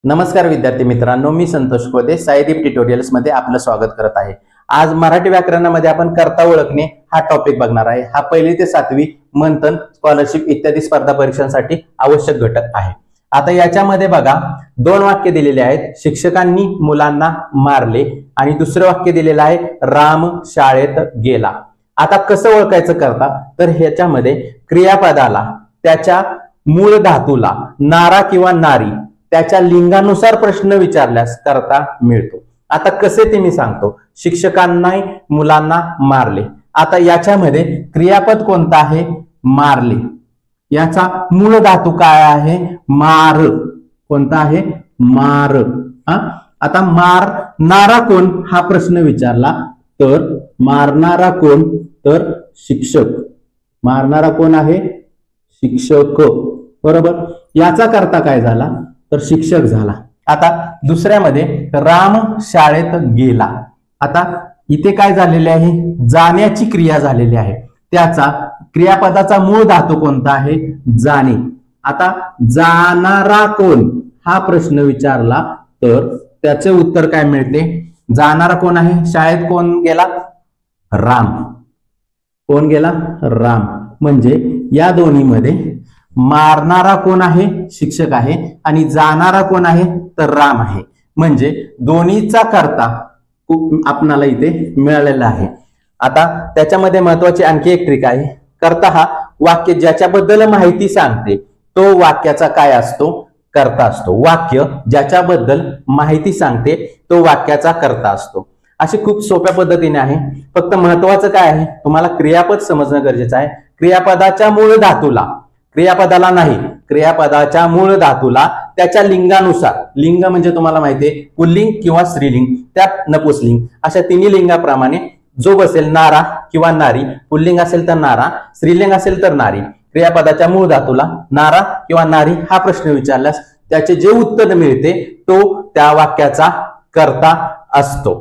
नमस्कार विद्यार्थी मित्रांनो, मी संतोष कोदे साईदीप ट्युटोरियल्स मध्ये आपलं स्वागत करत आहे। आज मराठी व्याकरणामध्ये आपण कर्ता ओळखणे हा टॉपिक बघणार आहे। हा 1ली ते 7वी मंथन स्कॉलरशिप इत्यादी स्पर्धा परीक्षांसाठी आवश्यक घटक आहे। आता याच्यामध्ये बघा, 2 वाक्य दिलेले आहेत। शिक्षकांनी मुलांना मारले आणि दुसरं वाक्य दिलेलं आहे राम शाळेत गेला। आता कसं ओळखायचं कर्ता, तर ह्याच्यामध्ये क्रियापदाला त्याच्या मूळ धातूला नारा किंवा नारी त्याच्या लिंगानुसार प्रश्न विचारल्यास कर्ता मिळतो। आता कसे ते मी सांगतो। शिक्षकांना मुलांना मारले, आता याच्यामध्ये क्रियापद कोणता आहे? मारले। याचा मूळ धातू काय आहे? मार। कोणता आहे? मार। आता मारणारा कोण हा प्रश्न विचारला तर मारणारा कोण, तर शिक्षक। मारणारा कोण आहे? शिक्षक, बरोबर। याचा कर्ता काय झाला, तर शिक्षक झाला। आता दुसऱ्यामध्ये राम शाळेत गेला। आता इथे काय झालेले आहे? जाण्याची क्रिया झालेली आहे। त्याचा क्रियापदाचा मूळ धातू कोणता आहे? जाणे। आता जाणारा कोण हा प्रश्न विचारला तर त्याचे उत्तर काय मिळते? जाणारा कोण आहे? शाळेत कोण गेला? राम। कोण गेला? राम। म्हणजे या दोन्हीमध्ये मारणारा कोण आहे? शिक्षक आहे आणि जाणारा कोण आहे? तर राम आहे। म्हणजे दोन्हीचा कर्ता आपणाला इथे मिळालेला आहे। आता त्याच्यामध्ये महत्वाची आणखी एक ट्रिक आहे। कर्ता हा वाक्य ज्याच्याबद्दल माहिती सांगते तो वाक्याचा काय असतो? कर्ता असतो। वाक्य ज्याच्याबद्दल माहिती सांगते तो वाक्याचा कर्ता असतो। अशी खूप सोप्या पद्धतीने आहे। फक्त महत्वाचं काय आहे, तुम्हाला क्रियापद समजणं गरजेचं आहे। क्रियापदाच्या मूळ धातूला, क्रियापदाला नाही, क्रियापदाच्या मूळ धातूला त्याच्या लिंगानुसार, लिंग म्हणजे तुम्हाला माहितीये पुल्लिंग किंवा स्त्रीलिंग, त्यात नपुंसकलिंग, अशा तिन्ही लिंगाप्रमाणे जो बसेल नारा किंवा नारी, पुल्लिंग असेल तर नारा, स्त्रीलिंग असेल तर नारी, क्रियापदाच्या मूळ धातूला नारा किंवा नारी हा प्रश्न विचारल्यास त्याचे जे उत्तर मिळते तो त्या वाक्याचा कर्ता असतो।